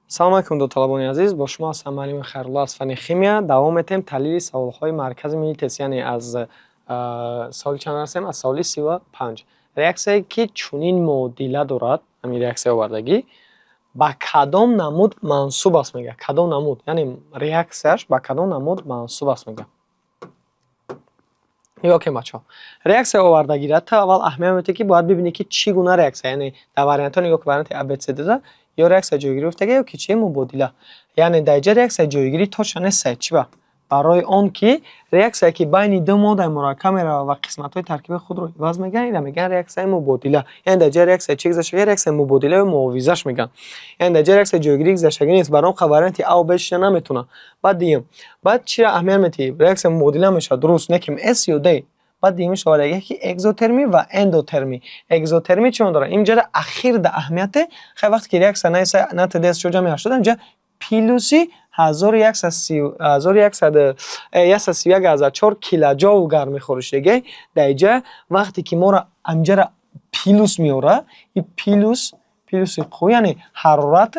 салом алейкум дӯстон азиз, бо шумо ҳастам муаллими Хайрулло аз фанни химия. Давом метем таҳлили саволҳои маркази милли тест, яъне аз соли чанд расем? Аз соли 35. Реаксияе ки чунин муодила дорад, ҳамин реаксия овардагӣ, ба кадом намуд мансуб аст мега. Кадом намуд, яъне реаксияш ба кадом намуд мансуб аст мега. Ёке бачаҳо, реаксия овардагира та аввал аҳамият метавад ки бояд бибинед ки чӣ гуна реаксия, яъне дар вариантҳо нигоҳ ки варианти ABCD да ё реаксия ҷойгирӣ гуфтага ё ки чӣ мубодила. Яъне дар ҷа реаксия ҷойгирӣ точно нест чӣ ба? Барои он ки реаксия ки байни ду моддаи мураккаб меравад ва қисматҳои таркиби худро иваз мегиранд, инра мегӯянд реаксияи мубодила. Яъне дар ҷа реаксия чӣ гузаштага реаксияи мубодила ё муовизаш мегӯянд. Яъне дар ҷа реаксия ҷойгирӣ гузаштагӣ нест, барои он варианти А ва Б шида наметавонад. Баъд дигам, баъд чира аҳамият метиҳӣ? Реаксия мубодила мешавад, дуруст, не ки S ё D. Баъд дигимиш овардаги ки экзотермӣ ва эндотермӣ. Экзотермӣ чӣ дорад? Инҷа ахир да аҳамияте, хай вақте ки реаксия натади чӯ ҷамъи 80 инҷа плюси 1131,4 килоҷоул гармӣ хориҷ дега. Дар ҷа вақте ки моро амҷара плюс меора, и плюси қуввӣ, яъне ҳарорат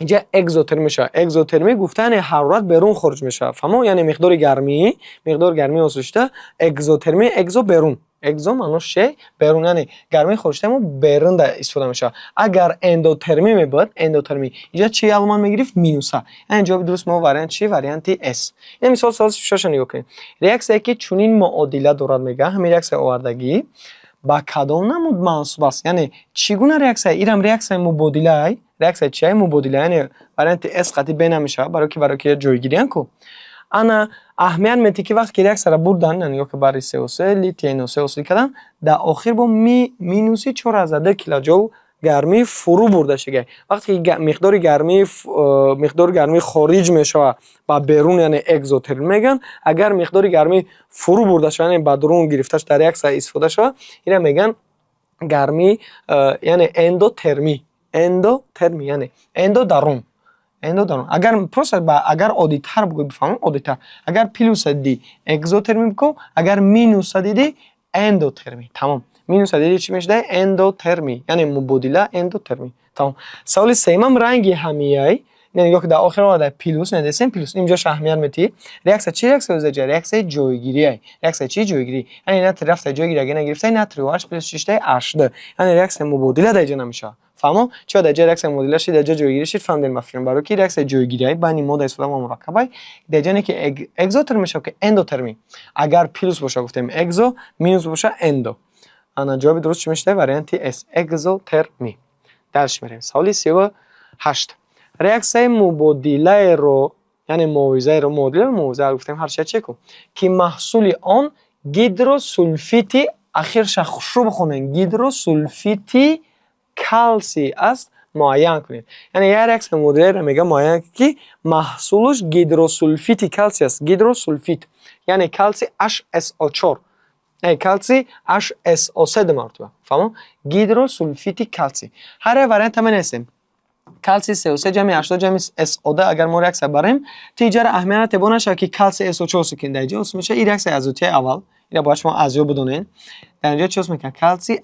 инҷа экзотермӣ мешавад. Экзотермӣ гуфта яъне ҳарорат берун хориҷ мешавад. Фаҳмо? Яъне миқдори гармии осушта. Экзотермӣ, экзо берун. Экзо маънош чӣ? Берун, яъне гармии хориҷтаи берун истифода мешавад. Агар эндотермӣ мебуд, эндотермӣ инҷа чӣ аломат мегирифт? Минуса. Яъне ҷавоби дуруст мо вариант чӣ? Варианти S. Ин мисол соли 36 нигоҳ кунед. Реаксияе ки чунин муодила дорад мегӯяд, ҳамин реаксия овардагӣ ба кадом намуд мансуб аст? Яъне чӣ гуна реаксия? Инам реаксияи мубодилаи реаксия чӣ? Мубодила, яъне варианти S қатъи Б намешавад, барои ки ҷойгириянд ку. Ана аҳамият метиҳад ки вақте ки реаксияро бурдан, яъне ё ки бари SO3 литий NO3 кардан, дар охир бо минуси 4,2 килоҷоул гармӣ фурӯ бурда шуда. Вақте ки миқдори гармӣ хориҷ мешавад ба берун, яъне экзотермӣ мегӯянд. Агар миқдори гармӣ фурӯ бурда шуда, яъне ба дурун гирифта шуда дар реаксия истифода шавад, инро мегӯянд гармӣ, яъне эндотермӣ. Эндотермӣ, яъне эндо дарун. Агар оддитар бигӯй бифаҳмем, оддитар. Агар плюса дидӣ экзотермӣ бигӯ, агар минуса дидӣ эндотермӣ. Тамом. Минуса дидӣ чӣ мешуда? Эндотермӣ, яъне мубодила эндотермӣ. Тамом. Саволи сеюмам ранги ҳамияи, нигоҳ ки дар охир оварда плюс, недесем плюс. Инҷош аҳамият метиҳӣ. Реаксия чӣ реаксия гузаҷа? Реаксияи ҷойгирӣ. Реаксия чӣ? Ҷойгирӣ. Яъне натри рафта ҷойгирӣ агар нагирифта, натри OH плюс 6H2. Яъне реаксия мубодила дар ҷа намешавад. Фаҳмо? Чӣ дар ҷа реаксия мубодила шид, дар ҷа ҷойгирӣ шид, фаҳмидем мафҳум. Барои ки реаксия ҷойгирӣ байни моддаи истифода ва мураккабай дар ҷа не ки экзотермӣ мешавад, ки эндотермӣ. Агар плюс боша гуфтем экзо, минус боша эндо. Ана ҷавоби дуруст чӣ мешуда? Варианти S. Экзотермӣ. Дарш мерем. Саволи 38. Реаксияи мубодилаеро, яъне муовизаеро, муовиза гуфтем ҳар чӣ ку, ки маҳсули он гидросулфити, ахирша хушрӯ бихонем, гидросулфити калсий аст, муайян кунед. Яъне як реаксия мубодилаеро мега муайян ки маҳсулаш гидросулфити калсий аст. Гидросулфит, яъне калсий HSO4. Калсий HSO3 ду мартаба. Фаҳмо? Гидросулфити калсий. Ҳар як вариант ҳама нестем. калсий CO3 ҷамъи H2 ҷамъи SO2 агар мо реаксия барем, тиҷара аҳамият бо нашавад ки калсий SO4 сукин дар ҷа меша. Ин реаксия азотияи аввал, ин бояд шумо азё бидонед. Дар инҷа чӣ мекунад? Калсий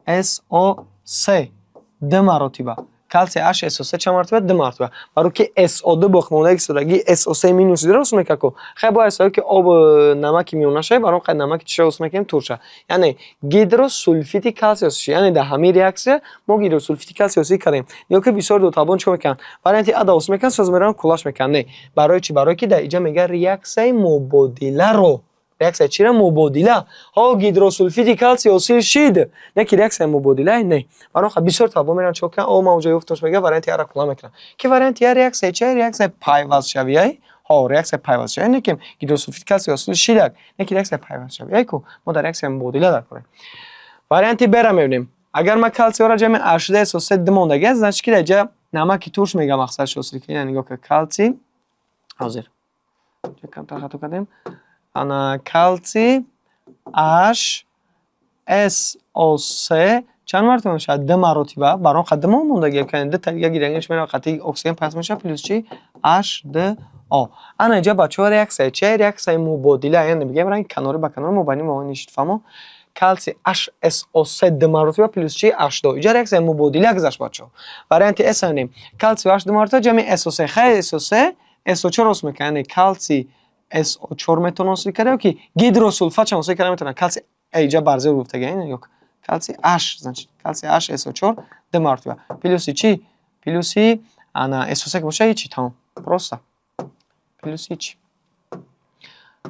HSO3 ду маротиба. Калсий HSO3 чанд мартиба? Ду мартиба. Барои ки SO2 боқимондаги истодагӣ SO3 минус дирос мекунад ку. Хай бо ҳисоби ки об намаки миёна шавад, барои он намаки чӣ ус мекунем? Турша. Яъне гидросулфити калсий ус. Яъне дар ҳамин реаксия мо гидросулфити калсий ус кардем. Ё ки бисёр дӯталбон чӣ мекунанд? Варианти А да ус мекунанд, соз мераванд кулаш мекунанд. Не. Барои чӣ? Барои ки дар инҷа мега реаксияи мубодиларо. Реаксия чира? Мубодила. Ҳо гидросулфити калсий ҳосил шид. Не ки реаксия мубодила не. Барои бисёр талабон мераванд чӣ кунанд? О ма уҷа юфтош мега варианти А ро кула мекунанд. Ки варианти А реаксия чия? Реаксия пайвастшавия. Ҳо реаксия пайвастшавия не ки гидросулфити калсий ҳосил шид. Не ки реаксия пайвастшавия ку. Мо дар реаксия мубодила дар корем. Варианти Б ро мебинем. Агар ма калсийро ҷамъи H2SO3 ду мондагӣ аст, значит ки дар ҷа намаки турш мега мақсадш ҳосил кунем. Нигоҳ ки калсий ҳозир. Чӣ камтар хато кардем? Ана калсий HSO3 чанд мартиба мешавад? Ду маротиба. Барои он ду мондагӣ кунем. Ду тариқа гирангаш меравад, қатъи оксиген пас мешавад плюс чӣ? H2O. Ана инҷа бачаҳо реаксия чия? Реаксияи мубодила, яъне мегӯем ранги канори ба канор мубайни мо нишид. Фаҳмо? کلسی HSO3 دو مرتبه پلوس چی H2 اینجا ریاکسیون مبادله گذاشت بچه‌ها. وارینت S هنیم کلسی H دو مرتبه جمع SO3 خیلی SO3 SO4 وصل میکنه کلسی SO4 متون وصل کرده که گیدروسولفات چه وصل کرده میتونه کلسی اینجا برزه رو گفته گین yok کلسی H значит کلسی HSO4 دو مرتبه پلوسی چی پلوسی انا SO3 باشه چی تمام просто پلوسی چی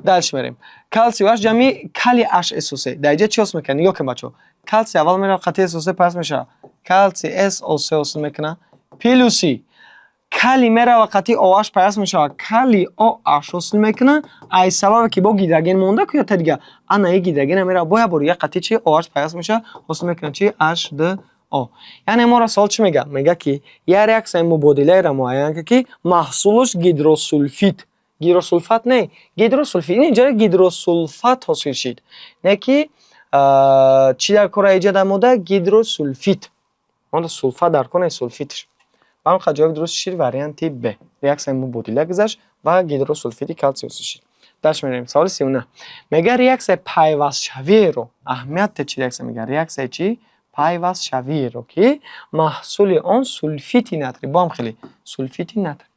دالش میریم کلسی واش جمعی کلی HSO3 در اینجا چی وصل میکنه yok بچه کلسی اول میره قطعی SO3 پس میشه کلسی SO3 وصل میکنه پلوسی کلی میره و قطعی OH پیاس میشه کلی OH وصل میکنه ای سبب که با گیدروژن مونده که یا دیگه انا یک گیدروژن میره باید برای قطعی چی OH پیاس میشه وصل میکنه چی H2O یعنی ما را سوال چی میگه میگه که یه ریاکسیون مبادله را معین که محصولش گیدروسولفید گیدروسولفات نه گیدروسولفید اینجا گیدروسولفات حاصل شد نه که چی در کره ایجاد نموده گیدروسولفید اون سولفات در کنه سولفیتش من خواهد جواب درست شیر وریانتی ب ریاکسیون مبادله گذاشت و گیدروسولفید کلسیم شد درش میریم سوال 39 میگه ریاکسیون پیوست شوی رو اهمیت چی ریاکسیون میگه ریاکسیون چی پیوست شوی رو که محصول آن سولفیت ناتری با هم خیلی سولفیت ناتری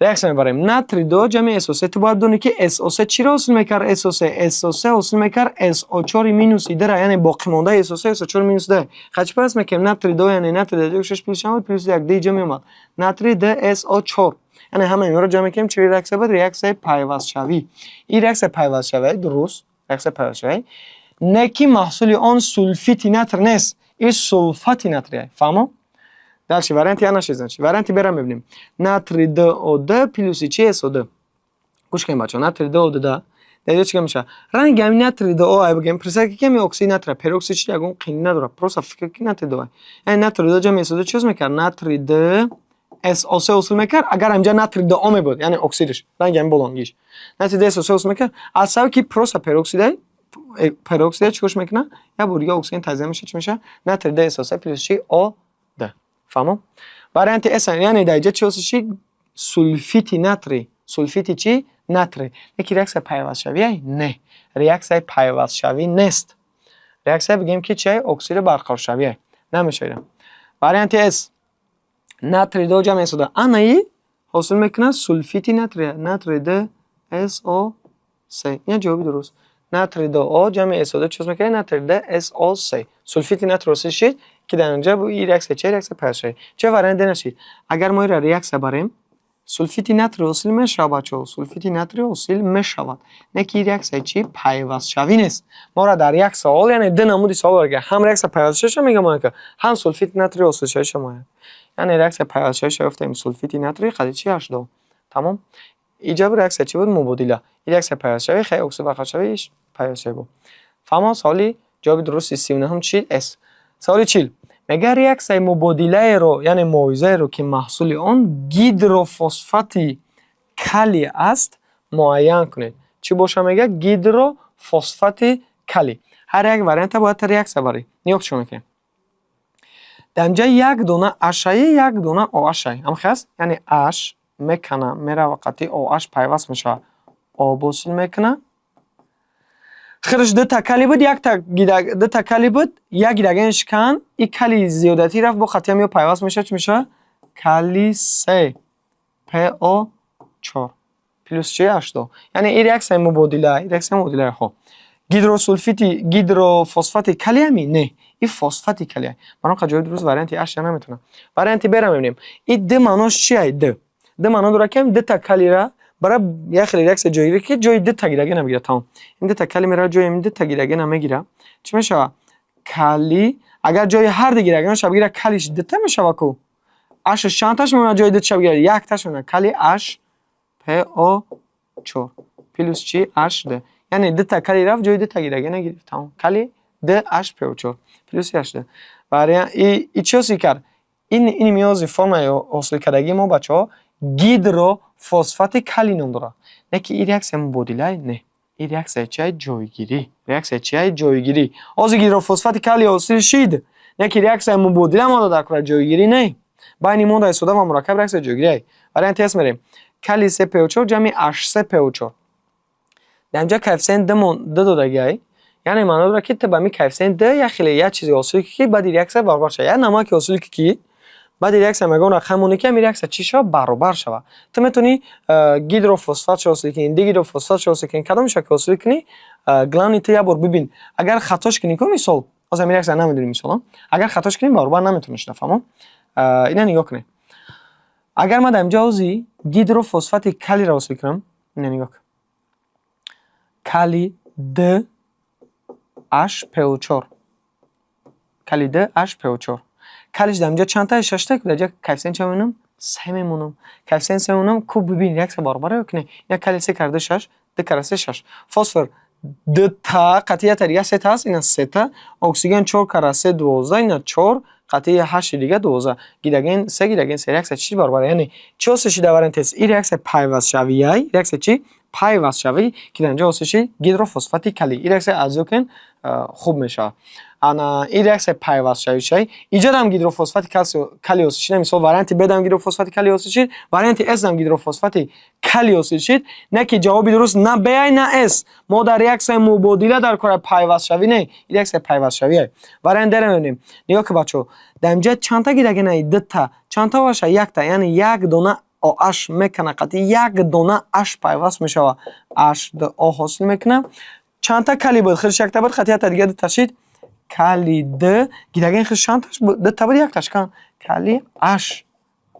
ریاکسیون میبریم ناتری 2 جمع SO3 تو باید دونی که SO3 چی را حاصل میکرد SO3 حاصل میکرد SO4 مینوس ایده یعنی باقی مونده SO4 مینوس ده خچ پس میکنیم ناتری 2 یعنی ناتری 2 6 پلوس شامل پلوس 1 دی جمع اومد ناتری 2 SO4 یعنی همه اینا رو جمع کنیم چی ریاکسیون بود ریاکسیون پیوست شوی این ریاکسیون پیوست شوی درست ریاکسیون پیوست شوی نه کی محصول آن سولفیت ناتر نیست این سولفات ناتریه فهمو دالش وارینتی انا چیزن چی وارینتی برام ببینیم ناتری 2O2 پلوس چی SO2 گوش کنیم بچه‌ها ناتری 2O2 دیگه چی میشه رنگ همین ناتری 2O ای بگیم پرسه که کمی اکسید ناتر پروکسید چی اگه قینی نداره پروسا فکر کی ناتری 2 یعنی ناتری 2 جمع SO2 چیز میکرد ناتری 2 SO3 وصل میکرد اگر اینجا ناتری 2O می بود یعنی اکسیدش رنگ همین بلونگیش ناتری 2 SO3 وصل میکرد اصلا کی پروسا پروکسید چیش میکنه یا بوریا اکسیژن تزریق میشه چی میشه ناتری 2 SO3 پلوس چی O2 فهمو وارینت اس یعنی در اینجا چی چی سولفیت ناتری سولفیت چی ناتری یکی ریاکسیون پیوست شوی نه ریاکسیون پیوست شوی نیست ریاکسیون بگیم که چه اکسید برقرار شوی نمیشه وارینت اس ناتری 2 جمع SO2 انایی حاصل میکنه سولفیت ناتری 2 SO3 این جواب درست ناتری 2O جمع SO2 چیز میکنه ناتری 2 SO3 سولفیت ناتری وصل شد که در اونجا با این ریاکسیون چه ریاکسیون پیوست شوی چه وارینت نشید اگر ما را ریاکسیون بریم سولفیت ناتری وصل میشه بچه‌ها سولفیت ناتری وصل میشود نه که ریاکسیون چی پیوست شوی نیست ما را در یک سوال یعنی دو نمودی سوال برگه هم ریاکسیون پیوست شوی میگم که هم سولفیت ناتری وصل شوی شما یعنی ریاکسیون پیوست شوی گفتیم سولفیت ناتری قضیه چی H2 تمام ایجاب ریاکسیون چی بود مبادله ریاکسیون پیوست شوی خیلی اکسید برقرار شویش پیوست شوی بود فهمو سوالی جواب درست 39 هم چی اس سوالی چیل میگه ریاکسیون مبادله رو یعنی موضوع رو که محصول آن گیدروفسفاتی کلی است معین کنید چی باشه میگه گیدروفسفاتی کلی هر یک وارینت باید ریاکسیون بری نیوک چون میکنه دمجا یک دونه اشایی یک دونه OH هم خاص یعنی H میکنه میره وقتی OH پیوست میشه O وصل میکنه خیرش دو تا کلی بود دو تا کلی بود یک گیدروژنش کن این کلی زیادتی رفت با خطی هم پیوست میشه چی میشه کلی 3 PO4 پلوس چی H2 یعنی این ریاکسیون مبادله خب گیدروفسفات کلی همی نه این فسفات کلی برام خجالت درست وارینتی H نمیتونه وارینتی برام ببینیم این د معناش چیه د معنا داره که دو تا کلی را برای یک خیلی ریاکسیون جایی که جای دو تا گیدروژن میگیره تمام این دو تا کلی میره جای این دو تا گیدروژن میگیره چی میشه کلی اگر جای هر دو گیدروژن شب بگیره کلیش دو تا میشه واکو H چند میمونه جای دو تا بگیره یک تاش میمونه کلی H PO4 پلوس چی H ده یعنی دو تا کلی رفت جای دو تا گیدروژن گرفت تمام کلی د H PO4 پلوس H ده برای این چیزی کرد این میازی فرم حاصل کردگی ما بچه‌ها گیدروفسفات کلی نام داره نه که این ریاکسیون مبادله نه این ریاکسیون چیه جایگیری از گیدروفسفات کلی حاصل شد نه که ریاکسیون مبادله ما در کار جایگیری نه بین مونده سودا و مرکب ریاکسیون جایگیری برای انتیاس میریم کلی 3PO4 جمع H3PO4 در اینجا کوفیسینت دو دادگی یعنی منظور که تو با می کوفیسینت ده یا خیلی یا چیزی اصولی که بعد ریاکسیون برابر شه یا نمک اصولی که بعد ریاکسیون میگن رقمونی که ریاکسیون چی شو برابر شوه تو میتونی گیدروفسفات شو اصولی کنی دیگیدروفسفات شو اصولی کنی کدومش که اصولی کنی گلانی تو یا بار ببین اگر خطاش کنی که مثال از همین ریاکسیون نمیدونی مثلا اگر خطاش کنی برابر نمیتونیش نفهمم اینا نگاه کنی اگر من اینجا اوزی گیدروفسفات کلی را اصولی کنم اینا نگاه کن کلی د HPO4 کلی د HPO4 کلیش دارم اینجا چند تا شش تا اینجا کوفیسینت چه میمونم 3 میمونم کوفیسینت 3 میمونم خوب ببین ریاکسیون برابره کنه یا کلی 3 کرده 6 2 کرده 3 6 فسفر 2 تا قطعیت دیگه 3 تا است اینا 3 تا اکسیژن 4 کرده 3 12 اینا 4 قطعی 8 دیگه 12 گیداگین 3 گیداگین 3 ریاکسیون چی برابره یعنی چه سشی دارن تست این ریاکسیون پیوست شویه ریاکسیون چی پیوست شوی که اینجا واسه گیدروفسفات کلی این ریاکسیون ازوکن خوب میشه انا این ریاکسیون پیوست شوی ایجاد هم گیدروفسفات کالیوس شید مثلا وارنتی بدم گیدروفسفات کالیوس شید وارنتی اس هم گیدروفسفات کالیوس شید نه که جوابی درست نه بی نه اس ما در ریاکسیون مبادله در کار پیوست شوی نه ریاکسیون پیوست شوی وارنت در میبینیم نگاه که بچو در اینجا چند تا گیداگین دو تا چند تا باشه یک تا یعنی یک دونه آش میکنه قطعی یک دونه آش پیوست میشه و آش دو آ حاصل میکنه چند تا کلی بود خیلی شک تا بود قطعیت دیگه تشید کلی د گیداگین خیلی چند تا دو تا بود یک تاش کن کلی آش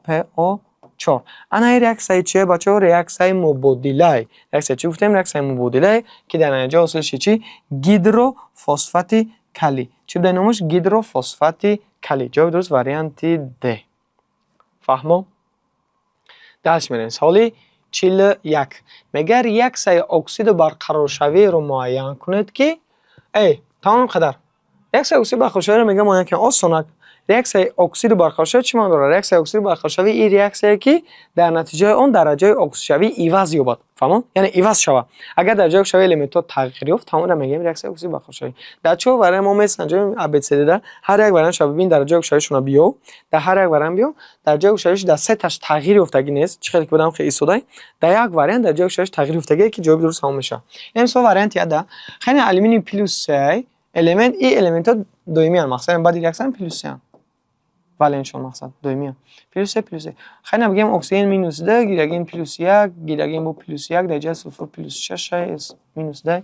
پ او 4 انا ریاکسیون چیه بچه‌ها ریاکسیون مبادله ریاکسیون چی گفتیم ریاکسیون مبادله که در اینجا اصلش چی گیدروفسفات کلی چی بده نامش گیدروفسفات کلی جواب درست وریانت د فهمو داش میریم سوالی 41 میگه ریاکسیون اکسید برقرار شوی رو معین کنید که ای تمام قدر ریاکسیون اکسید برقرار شوی رو میگه معین کنید آسونه ریاکسیون اکسید برقرار شوی چی معنی داره ریاکسیون اکسید برقرار شوی این ریاکسیونی که در نتیجه اون درجه اکسید شوی ایواز یابد فهمون یعنی ایواز شوه اگر درجه اکسید شوی الیمنت تغییر یافت تمام رو میگیم ریاکسیون اکسید برقرار شوی در چه برای ما مثلا انجام ابعاد در هر یک برای شما ببین درجه اکسید شویشون بیو در هر یک برای بیو درجه اکسید شویش در سه تاش تغییر یافتگی نیست چه خیلی که بدم خیلی سودای در یک وریانت درجه اکسید شویش تغییر یافتگی که جواب درست هم میشه این سو وریانت یاد خیلی آلومینیوم پلس الیمنت این الیمنت دومی ان مثلا بعد ریاکسیون پلس والنشون مقصد دومی پلس خیلی بگیم اکسیژن مینوس 2 گیداگین پلس 1 گیداگین با پلس 1 درجه سلفور پلس 6 اس مینوس 2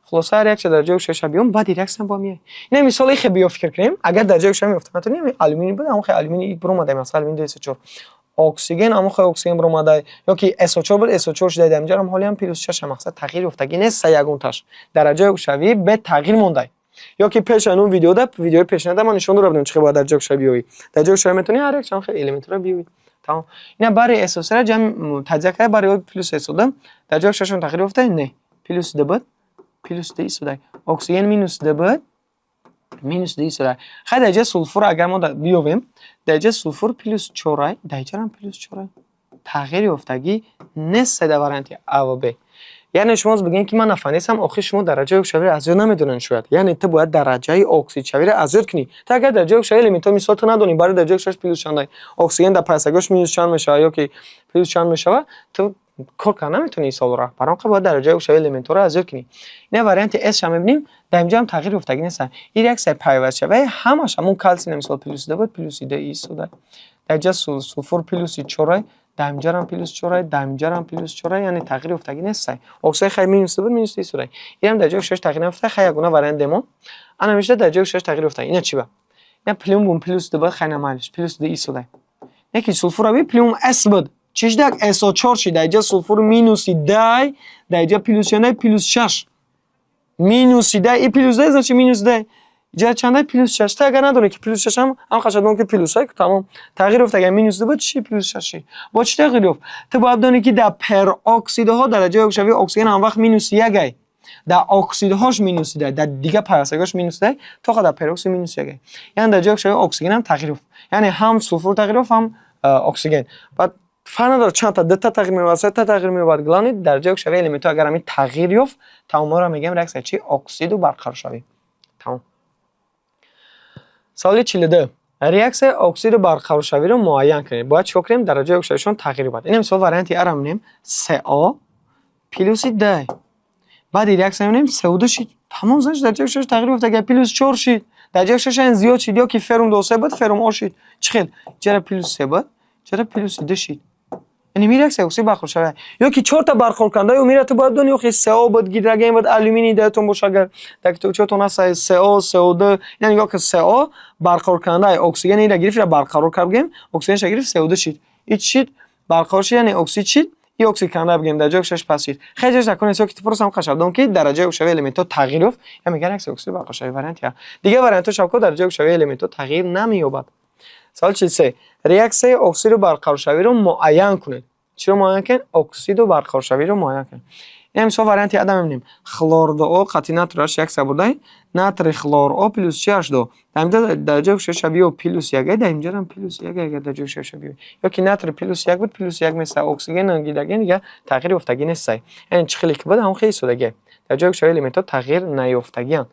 خلاصه ریاکسیون درجه 6 بیوم بعد ریاکسیون با میای اینا مثال خیلی بیا فکر کنیم اگر درجه 6 میفته مثلا آلومینیوم بود اما خیلی آلومینیوم بروماد مثلا آلومینیوم SO4 اکسیژن اما خیلی اکسیژن بروماد یا که SO4 بود SO4 شده اینجا هم حالی هم پلس 6 مقصد تغییر یافتگی نیست سیگون تاش درجه شوی به تغییر مونده یا که پیش اون ویدیو پیش نده من نشون دادم چه باید درجه شوی بیوی درجه شوی میتونی هر یک چند خیلی الیمنت رو بیوی تمام اینا برای SO3 جمع تجزیه کرد برای پلس SO2 درجه شویشون تغییر یافته نه پلس 2 بود پلس 2 شده اکسیژن مینوس 2 بود مینوس 2 شده خیلی درجه سلفور اگر ما بیویم درجه سلفور پلس 4 درجه هم پلس 4 تغییر یافتگی نیست در وارنتی A و B یعنی شما بگین که من نفهمیدم آخه شما درجه اکسید شوی از یاد نمیدونن شاید یعنی تو باید درجه اکسید شوی رو از یاد کنی تا اگر درجه اکسید شوی الیمنت مثال تو ندونی برای درجه اکسید پلس چند اکسیژن در پسگاش مینوس چند میشه یا که پلس چند میشه تو کار کنه نمیتونی سوال را برام باید درجه اکسید شوی الیمنت رو از یاد کنی نه وریانت اس هم میبینیم در اینجا هم تغییر افتادگی نیست این ریاکسیون پیوست شوی همش همون کلسیم مثال پلس 2 بود پلس 2 ایستاده درجه سلفور پلس 4 دامجر هم پلس 4 دامجر هم پلس 4 یعنی تغییر افتادگی نیست اکسید خیلی مینوس 2 مینوس 3 اینم درجه 6 تغییر نفته خیلی گونه وارنت دمو انا میشه درجه 6 تغییر افتاد اینا چی با نه پلوم پلس 2 خیلی مالش پلس 2 ایستاده یکی سلفور بی پلوم اس بود چیش دک SO4 شی درجه سلفور مینوس 2 درجه پلس 9 پلس 6 مینوس 2 ای پلس 2 значит مینوس 2 جا چنده پلس 6 تا اگر ندونه که پلس 6 هم خشم که پلس های تمام تغییر افت اگر مینوس 2 بود چی پلس 6 با چی تغییر افت تو باید دونی که در پر اکسیدها درجه اکسیدی اکسیژن هم وقت مینوس 1 در اکسیدهاش مینوس 10 در دیگه پیوستگاش مینوس 10 تا خود در پروکسید مینوس 1 یعنی درجه اکسیدی اکسیژن هم تغییر افت یعنی هم سلفور تغییر افت هم اکسیژن بعد فرق داره چند تا دو تا تغییر میاد سه تا تغییر میاد گلانی درجه اکسیدی الیمنت اگر همین تغییر یافت تمام رو میگم ریاکسیون چی اکسید و برقرار شوی تمام سوال 42 ریاکسیون اکسید و برقرار شوی رو معین کنید باید چیکار کنیم درجه اکسیدیشون تغییر بده اینم سوال وارنتی ار هم نیم 3A پلس 2 بعد ریاکسیون نیم CO2 شید تمام значит در جای 6 تغییر یافت اگر پلوس 4 شید در جای 6 این زیاد شید یا که فرم 2 بود فرم آ شید چخیل چرا پلوس 3 بود چرا پلوس 2 شید یعنی میره که اکسید برخورد شود یا که 4 تا برخورد کننده و میره تو باید دونی خو CO بود گیرگین بود آلومینی دهتون باشه اگر در تو چطور است CO CO2 یعنی یا که CO برخورد کننده اکسیژن اینا گرفت برقرار کردیم اکسیژن گرفت CO2 شید این شید برخورد شد یعنی اکسید شید این اکسید کننده بگیم در جای 6 پس شید خیلی جش نکنید که پروس هم خشب دون که درجه اوشوی الیمنتو تغییر یافت یا میگن اکسید برخورد شوی وارنت یا دیگه وارنتو شاکو درجه اوشوی الیمنتو تغییر نمییابد سوال چی سه ریاکسیون اکسید برقرار شوی رو معین کنید چی رو معین کنید اکسید برقرار شوی رو معین کنید این سو وارنت ادم میبینیم خلور دو قطعی ناترش یک بوده ناتری خلور او پلوس 4 دو در درجه 6 بیو پلوس 1 در اینجا هم پلوس 1 اگر درجه 6 بیو یا که ناتری پلوس 1 بود پلوس 1 مثل اکسیژن گیرگین دیگه تغییر افتادگی نیست این چه خیلی که بود هم خیلی سودگی درجه 6 الیمنت تغییر نیافتگیان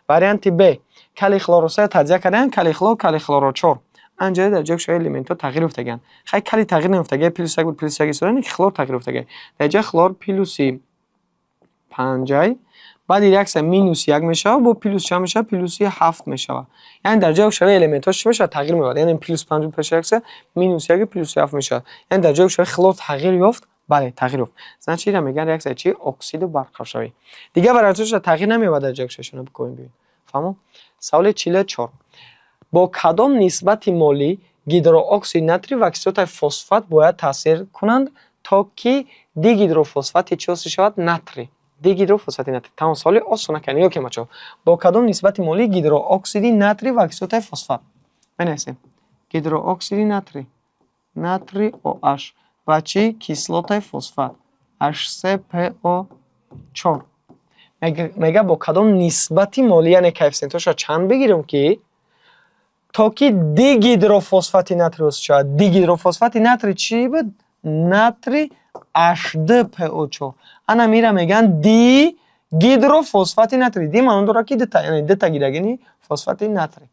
وارنت ب کلی خلوروسه تجزیه کردن کلی خلور 4 انجام در جای الیمنت تغییر افتادگیان خیلی کلی تغییر نیافتگی پلوس 1 بود پلوس 1 سودن که خلور تغییر افتادگی در جای خلور پلوس 5 بعد ریاکس مینوس 1 میشه با پلوس 4 میشه پلوس 7 میشه یعنی در جای شوی الیمنتاش میشه تغییر میاد یعنی پلوس 5 پلوس ریاکس مینوس 1 پلوس 7 میشه یعنی در جای شوی خلور تغییر یافت بله تغییر یافت مثلا چی را میگن ریاکس چی اکسید برقرار شوی دیگه براتش تغییر نمیاد در جای شوی بکنیم ببین فهمو سوال 44 با کدام نسبت مولی گیدرواکسید ناتری و اکسیدات فسفات باید تاثیر کنند تا که دی گیدروفسفات چی شود ناتری دیگیدروفسفات ناتری تمام سوال آسونه کنی یا که مچو با کدام نسبت مولی گیدرواکسید ناتری و اکسیدات فسفات بنویسیم گیدرواکسید ناتری OH و چی کیسلات فسفات H3PO4 میگه با کدام نسبت مولی یعنی کوفیسینتش را چند بگیریم که تا که دیگیدروفسفات ناتری شود دیگیدروفسفات ناتری چی بود ناتری H2PO4 انا میرا میگن دی گیدروفسفات ناتری دی معنی داره که دتا یعنی دتا گیرگینی فسفات ناتری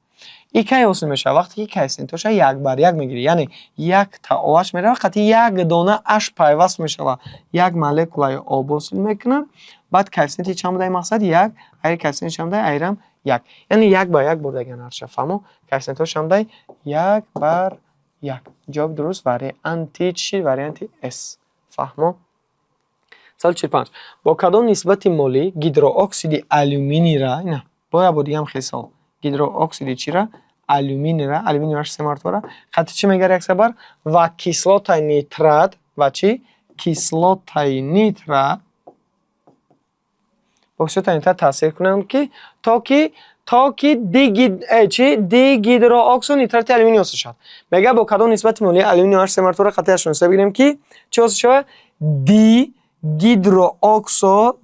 این کی حاصل میشه وقتی که کوفیسینتش یک بر یک میگیری یعنی یک تا OH میره وقتی یک دونه H پیوست میشه و یک مولکولای آب حاصل میکنه بعد کوفیسینت چند بوده مقصد یک اگر کوفیسینت چند بوده ایرم یک یعنی یک با یک بردگی نرشه فهمو کوفیسینتش چند بوده یک بر یک جواب درست وریانتی چی وریانتی اس فهمو سال 45 با کدام نسبت مولی گیدرواکسید آلومینی را نه باید بودیم خیلی سال گیدرواکسید چی را آلومینی را آلومینی را 3 مرتبه خط چی میگه یک بار و کیسلات نیترات و چی کیسلات نیترات اکسید نیترات تاثیر کنند که تا که دی گیدرواکسید نیترات آلومینی واسه شد میگه با کدام نسبت مولی آلومینی را 3 مرتبه خط 16 بگیریم که چی واسه شد دی گیدرواکسو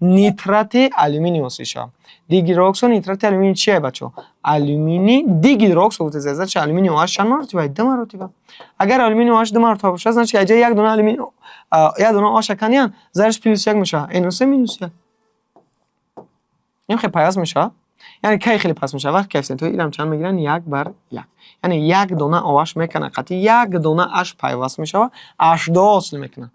نیترات آلومینی واسه شد دی گیدرواکسو نیترات آلومینی چیه بچو آلومینی دی گیدرواکسو بوده زیاد چه آلومینی OH چند مرتبه 2 مرتبه اگر آلومینی OH 2 مرتبه باشه значит که اگه یک دونه آلومینی یک دونه OH کنیان زرش پلوس 1 میشه اینوس مینوس 1 این خیلی پیاز میشه یعنی کی خیلی پس میشه وقت کوفیسینت ایرم چند میگیرن 1 بر 1 یعنی یک دونه OH میکنه قطعی یک دونه H پیوست میشه و H2 حاصل میکنه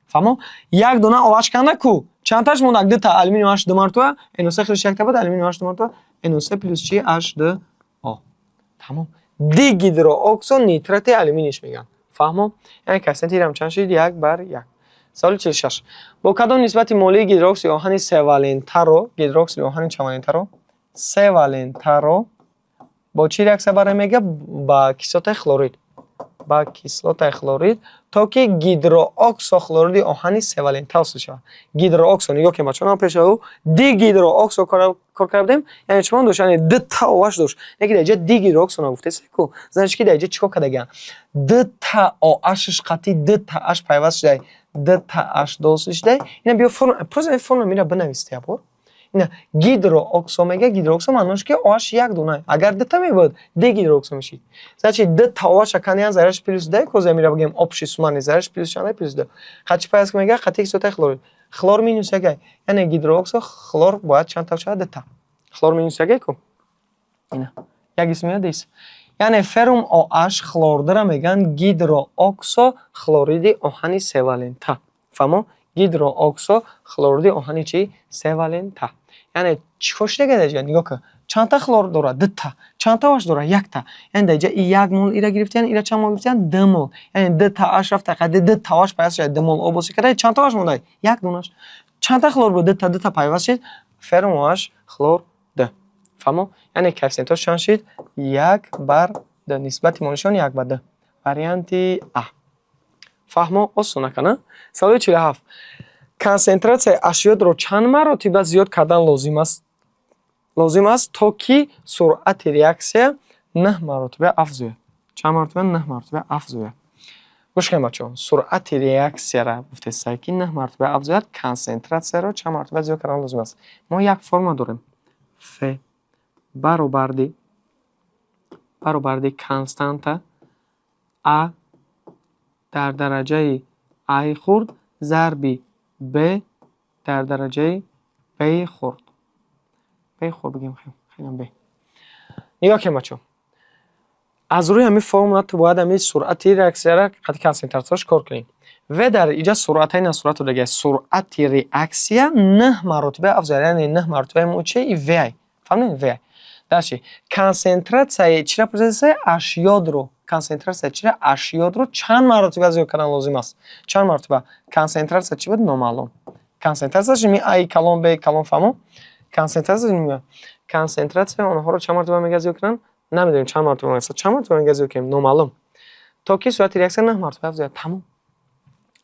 فهمو یک دونه OH کنه کو چند تاش مونده دو تا آلومینیوم H 2 مرتبه اینوس خیلی یک تا بود آلومینیوم H 2 مرتبه اینوس پلوس چی H2O تمام دی گیدرواکسو نیترات آلومینیش میگن فهمو یعنی کوفیسینت ایرم چند شد 1 بر 1 سوال 46 با کدام نسبت مولی گیدرواکسید آهن 3 والنت رو گیدرواکسید آهن چند والنت رو 3 والنت رو با چی ریاکسیون برای میگه با کیسلات خلورید با کیسلات خلورید تا که گیدرواکسو خلورید آهن 3 والنت واسه شود گیدرواکسو نگاه که ما چون پیش او دی گیدرواکسو کار کردیم یعنی چون دوش یعنی دو تا OH دوش یکی دیگه دی گیدرواکسو نگفته سکو زنش کی دیگه چیکار کردگن دو تا OHش قطعی دو تا H پیوست شده دو تا H دوستش ده اینا بیا فرم میره بنویسته بابا نه گیدرواکسو میگه گیدرواکسو معنیش که OH یک دونه اگر دو تا میبود دی گیدرواکسو میشید زاچ دو تا OH کنیان زرش پلوس ده کوزه میره بگیم آبشی سومانی زرش پلوس چنده پلوس ده خاطی پس میگه خاطی کیسلات خلور خلور مینوس یک یعنی گیدرواکسو خلور باید چند تا شده دو تا خلور مینوس یک کو اینا یک اسمیه دیس یعنی فرم OH خلور داره میگن گیدرواکسو خلورید آهن 3 والنت فهمو گیدروآکسو خلوریدی آهنی چی سه والنتا. یعنی چیکارش دیگه نگاه کن. چند تا خلور داره؟ دو تا. چند تا واش داره؟ یک تا. یعنی دیگه یک مول ایرا گرفتن، ایرا چند مول گرفتن؟ دو مول. یعنی دو تا آش رفت قد دو تا واش پیاس شد. دو مول آبوسی کرده. چند تا واش مونده؟ یک دونش. چند تا خلور بود؟ دو تا پیاس شد. فرم واش خلور دو. فهمو؟ یعنی کوفیسینتش چند شد؟ یک بر دو. نسبت مونشون یک بر دو. واریانتی آ. فهمو؟ آسونه کنه؟ سوال 47. کنسانتراسیای اشیاء رو چند مرتبه زیاد کردن لازم است تا که سرعت ریاکسیا 9 مرتبه افزاید. چند مرتبه؟ 9 مرتبه افزاید. گوش کنید بچه‌ها. سرعت ریاکسیا را گفته است که 9 مرتبه افزاید. کنسانتراسیا را چند مرتبه زیاد کردن لازم است. ما یک فرم داریم. F برابر کنستانت A در درجه I خورد ضرب B در درجه B خورد. B خورد بگیم خیلی B. نگاه کنیم بچه‌ها. از روی همین فرمول تو باید همین سرعت ریاکسیا را قطع کنسانتراسیونش کار کنیم. و در اینجا سرعت این صورت رو دیگه سرعت ریاکسیا 9 مرتبه افزایش، یعنی 9 مرتبه موچه V. فهمیدین V؟ داشتی کنسانتراسیای چرا پروسه اشیاد رو کنسانتراسیای چرا اشیاد رو چند مرتبه زیاد کردن لازم است. چند مرتبه کنسانتراسیای چی بود؟ نامعلوم. کنسانتراسیای می I کلون B کلون فهمو؟ کنسانتراسیای می کنسانتراسیای اونها رو چند مرتبه میگه زیاد کردن نمیدونیم چند مرتبه میگه چند مرتبه میگه زیاد کنیم نامعلوم. تا که سرعت ریاکسیا 9 مرتبه افزایش تمام.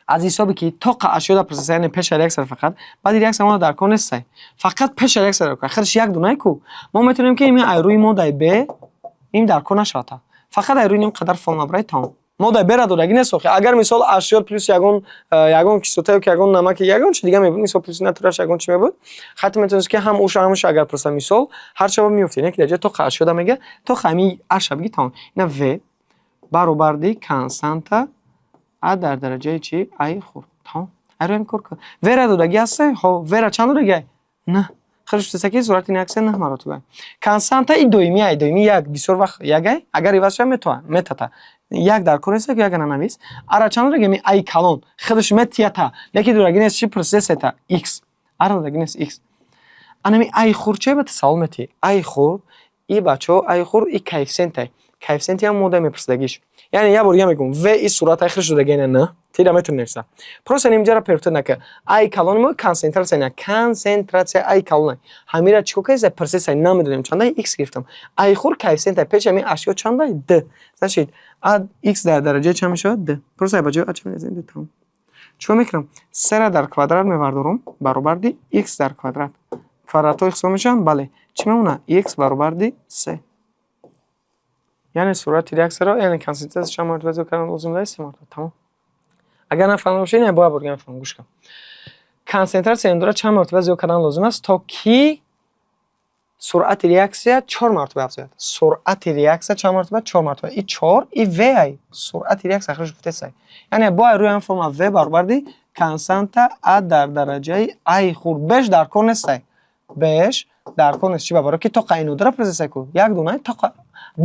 از حسابی که طاقه اشیاء پروسس یعنی پیش ریاکسیا فقط بعد ریاکسیا ما در کار نیست. فقط پیش ریاکسیا رو آخرش یک دونه کو ما میتونیم که این ایروی ماده ب این در کار نشاته. فقط ایروی نیم قدر فرم برای تمام. ماده ب را دورگی نیست. اگر مثال اشیاء پلس یگون کیسوته که یگون نمک یگون چه دیگه میبود مثال پلس نترش یگون چی میبود خط میتونست که هم اوش همش اگر پروسس مثال هر شب میفته نه که درجه طاقه اشیاء میگه تو خمی هر شب بگی تمام. اینا و برابر دی کنستانت A در درجه چی؟ I خورد. تمام. ایروی کار کرد. ویرا دورگی است. ها ویرا چند دورگی؟ نه. خرش تسکی سرعت ریاکسیا 9 مرتبه. کنستانت ای دومی یک بسیار وقت یگه اگر ریواز شه میتونه یک در کار است که یک ننویس. ارا چند دورگی می I کلون خودش میتیاتا لیکن دورگی نیست چی پروسس تا X. ارا دورگی نیست X. انمی I خورد چه به سوال میتی؟ I خورد ای بچو I خورد ای کوفیسینت. کوفیسینت هم ماده میپرسدگیش. یعنی یه بار میگم و این صورت اخرش رو دیگه نه تیرا میتونه نویسه پروسه اینجا را پرپت نکه ای کلون ما کنسانتراسیون نه کنسانتراسیون ای کلون همیرا چیکو که پروسس نمیدونیم چنده ایکس گرفتم ای خور کوفیسینت پیش می اشیا چنده د زاشید اد ایکس در درجه چند میشه د پروسه بجا چه میزنه تمام چون میکنم 3 را در کوادرات میبردارم برابر دی ایکس در کوادرات کوادرات ایکس میشن بله چی میمونه ایکس برابر دی 3 یعنی سرعت ریاکسیا را یعنی کنسانتراسیون چند مرتبه زیاد کردن لازم داره تمام. اگر نفهمیده باشید نه باید بگم فهم گوش کن. کنسانتراسیون را چند مرتبه زیاد کردن لازم است تا که سرعت ریاکسیا 4 مرتبه افزاید. سرعت ریاکسیا چند مرتبه؟ 4 مرتبه. این 4 ای و ای سرعت ریاکسیا آخرش گفته است. یعنی با روی این فرم و برابر دی کنستانت ا در درجه ای خورد بهش در کار نیست. بهش در کار نیست چی برای که تو قینو داره پروسس کو یک دونه تا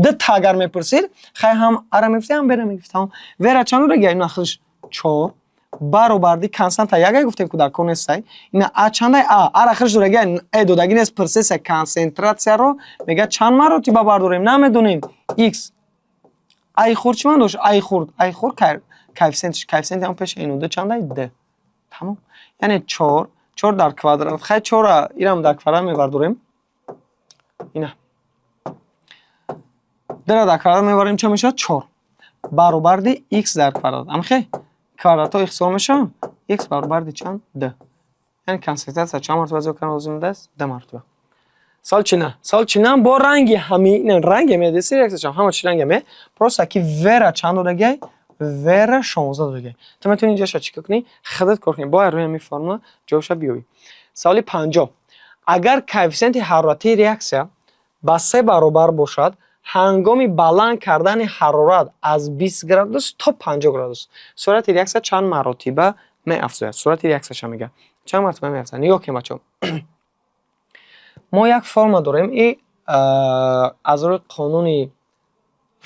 دو تا اگر میپرسید خیلی هم اره میفته هم بره میفته ویرا چند رو گیریم آخرش 4 برابر دی کنستانت یک گفتیم که در کار نیست. این ا چند ای اره آخرش دو گیریم ای دو دگین است پروسس کنسانتراسیون رو میگه چند مرتبه برداریم نمیدونیم x ای خورد چی من داشت ای خورد کوفیسینت هم پیش اینو دو چند ای ده تمام. یعنی 4 در کوادرات خیلی 4 ایرم در کوادرات میبرداریم اینا در کوادرات میبریم چه میشه 4 برابر دی x در کوادرات اما خیلی کوادرات ها اختصار میشن x برابر دی چند ده یعنی کنسانتراسیون چند مرتبه زیاد کردن لازم است 10 مرتبه. سال چینه با رنگی همین رنگ میاد ریاکسیون همه چی رنگ می پروسه که ویرا چند دورگی ویرا 16 دورگی تو میتونی اینجا چیکار کنی خودت کار کنی با روی همین فرمول جوابش بیابی. سال 50 اگر کوفیسینت حرارتی ریاکسیا با 3 برابر باشد هنگامی بلند کردن حرارت از 20 گرادوس تا 50 گرادوس سرعت ریاکسیا چند مرتبه می افزاید. سرعت ریاکسیا میگه چند مرتبه می افزاید. نگاه کنید بچه‌ها ما یک فرم داریم این از روی قانون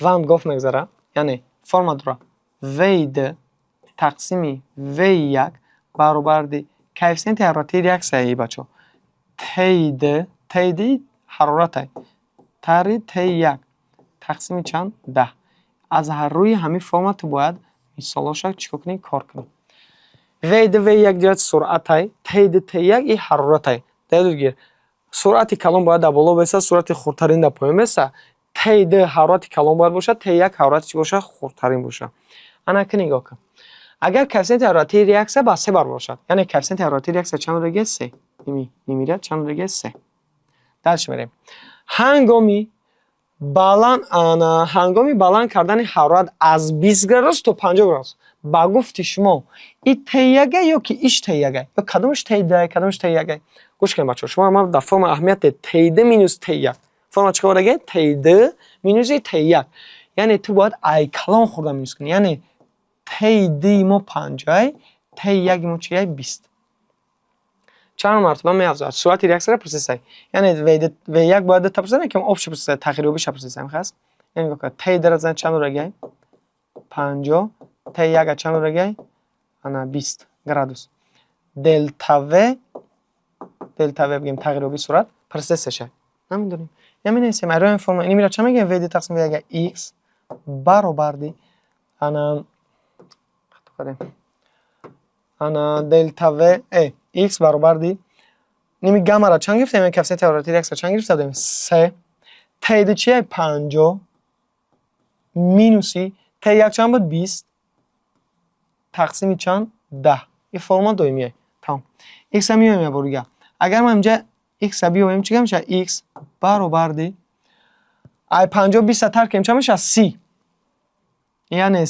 وان گوف میگذره یعنی فرم داره وید تقسیم V1 баробарди коэффициенти ҳароратии реаксияи бачо тейди ҳароратай тари T1 тақсими чанд 10. аз рӯи ҳамин форма ту бояд мисолоша чикор кунӣ кор кунӣ. Вейди V1 ҷоят суръатай тейди T1 и ҳароратай дадугир суръати калон бояд дар боло беса суръати хурдтарин дар поён беса тейди ҳарорати калон бояд боша T1 ҳароратиш боша хурдтарин боша. анаки нигоҳ кун агар коэффициенти ҳароратии реаксия ба 3 бар бошад яъне коэффициенти ҳароратии реаксия чанд будагӣ 3 нимирад чанд будагӣ 3 дарш мерем ҳангоми баланд кардани ҳарорат аз 20 градус то 50 градус ба гуфти шумо и T1 ё ки иш T1 ё кадомаш T2 кадомаш T1 гӯш кунед бачаҳо шумо дар форма аҳамияте T2 минус T1 форма чӣ будагӣ T2 минус T1 яъне ту бояд ай калон хурда минус кунӣ яъне T2 мо 50 T1 мо чия 20 чанд мартаба меафзояд суръати реаксияро просесай яъне V1 бояд дата просесай ки общий просесай тағйирёбиша просесаем хас яъне гӯка T2 разан чанд будагӣ 50 T1 чанд будагӣ ана 20 градус дельта V бигем тағйирёби суръат просесаша намедонем намедонем айрон форма инира чанд мегӯем V тақсим V x баробарди ана дельта V x баробарди ними гаммара чанд гирифтем коэффициенти ҳароратии реаксия чанд гирифта будем 3 T2 чия 50 минуси T1 чанд буд 20 тақсими чанд 10 ин форма доимия тамом x ам меоем бор дигар агар ма инҷа x а биёрем чӣ меша x баробарди ай 50 20 тар кунем чанд меша 30 яъне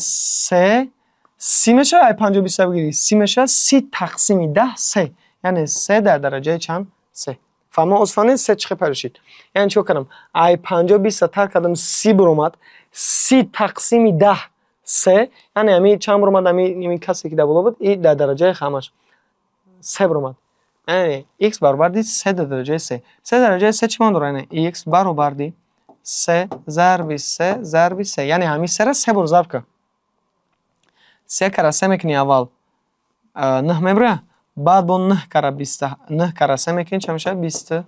3 меша ай 50 20 бигири 30 меша 30 тақсими 10 3 яъне 3 дар дараҷаи чанд 3 фаҳмо озфанид 3 чӣ пайдо шид яъне чӣ кардам ай 50 20 тар кардам 30 буромад 30 тақсими 10 3 яъне ами чанд буромад ами касе ки дар боло буд и дар дараҷаи хамаш 3 буромад яъне x баробарди 3 дар дараҷаи 3 3 дар дараҷаи 3 чӣ мон дорад яъне x баробарди 3 зарби 3 зарби 3 яъне ҳамин 3 ра 3 бор зарб кун 3 кара 3 мекунӣ аввал 9 мебура баъд бо 9 кара 3 мекунӣ чанд мешавад 27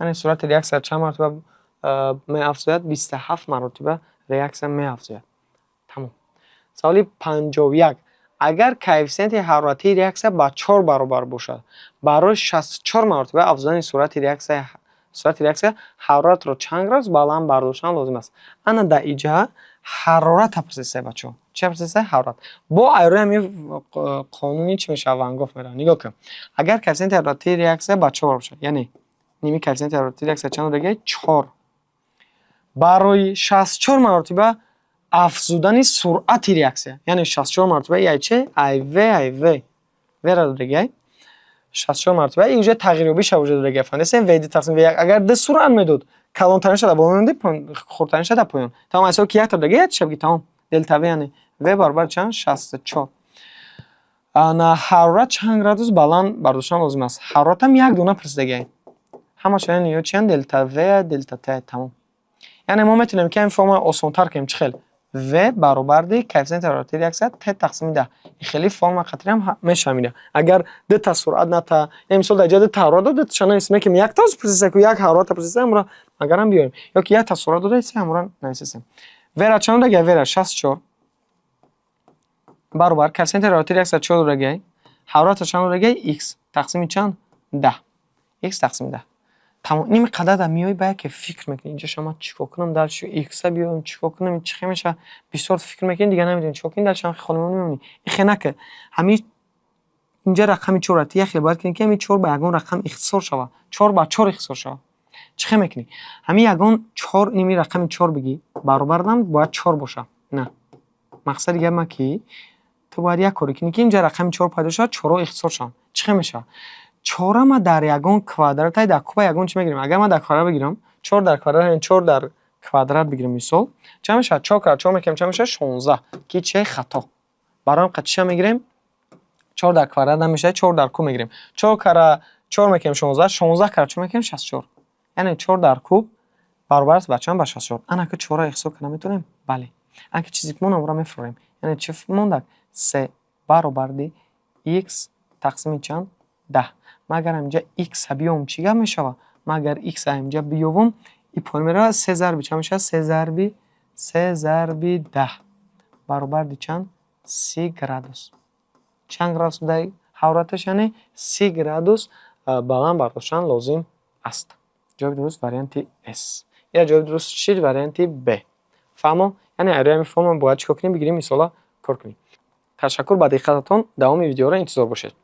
яъне суръати реаксия чанд мартаба меафзояд 27 маротиба реаксия меафзояд тамом саволи 51 агар коэффициенти ҳароратии реаксия ба 4 баробар бошад барои 64 маротиба афзодани суръати реаксия ҳароратро чанд градус баланд бардоштан лозим аст ана дар иҷа ҳароратро просесай бачаҳо чӣ просесай ҳарорат бо айрои ҳамин қонуни чӣ мешавад вангоф меравад нигоҳ кун агар коэффициенти ҳароратии реаксия ба 4 бошад яъне ними коэффициенти ҳароратии реаксия чанд будагӣ 4 барои 64 маротиба афзудани суръати реаксия яъне 64 маротиба ай чӣ ай v ра додагӣ 64 маротиба и уже тағйирёбиша вуҷуд дорад фаҳмидем v тақсим v1 агар д суръат медод калонтарин шуда боло мемонд хурдтарин шуда поён тамом асо ки 1 та додагӣ чӣ бигӣ тамом дельта v яъне v баробар чанд 64 ана ҳарорат чанд градус баланд бардоштан лозим аст ҳароратам як дона присидагӣ ҳамаш яъне ё чанд дельта v дельта t тамом яъне мо метавонем ки ин форма осонтар кунем чӣ хел v баробарди коэффициенти ҳароратии реаксия t тақсими 10 ин хеле форма қатирам мешавад агар д та суръат на та мисол дар ҷои д та ҳарорат дод чана исме ки як та просеса ку як ҳароратро просеса амра агарам биёрем ё ки як та суръат дода исе амра нависесем v ра чанд додагӣ v ра 64 баробар коэффициенти ҳароратии реаксия 4 додагӣ ҳароратро чанд додагӣ x тақсими чанд 10 x тақсими 10 тамом ними қадар да миёй ба яке фикр мекунӣ инҷа шама чикор кунам дальше x биёрам чикор кунам чӣ хел меша бисёр фикр мекунӣ дига намедонӣ чикор кунӣ дальше холи мемонӣ ихенака ҳамин инҷа рақами 4 ати яхеле бояд кунӣ ки ҳамин 4 ба ягон рақам ихтисор шавад 4 ба 4 ихтисор шавад чӣ хел мекунӣ ҳамин ягон 4 ними рақами 4 бигӣ баробар нам бояд 4 боша на мақсади гап ки ту бояд як коре кунӣ ки инҷа рақами 4 пайдо шавад 4 ихтисор шаванд чӣ хел мешавад 4 ма дар ягон квадрат дар куба ягон чӣ мегирем агар ма дар квадрат бигирам 4 дар квадрат 4 дар квадрат бигирем мисол чанд мешавад 4 кара 4 мекунем чанд мешавад 16 ки чӣ хато барои ҳам чӣ мегирем 4 дар квадрат намешавад 4 дар куб мегирем 4 кара 4 мекунем 16 16 кара 4 мекунем 64 яъне 4 дар куб баробар аст ба чанд ба 64 ана ки 4 ихтисор кунам метавонем бале ана ки чизе ки мо намора мефурем яъне чӣ мондак 3 баробарди x тақсими чанд 10. Ман агар ҳаминҷа x биёвам чӣ гап мешавад? Ман агар x ҳаминҷа биёвам ин пойма меравад 3 зарби чанд мешавад? 3 зарби 10 баробарди чанд? 30 градус. Чанд градус дар ҳарораташ? Яъне 30 градус баланд бардоштан лозим аст. ҷавоби дуруст варианти S. Я ҷавоби дуруст чӣ? Варианти B. Фаҳмо? Яъне ариами форма бояд чикор кунем? Бигирем мисола кор кунем. Ташаккур ба диққататон. Давоми видеоро интизор бошед.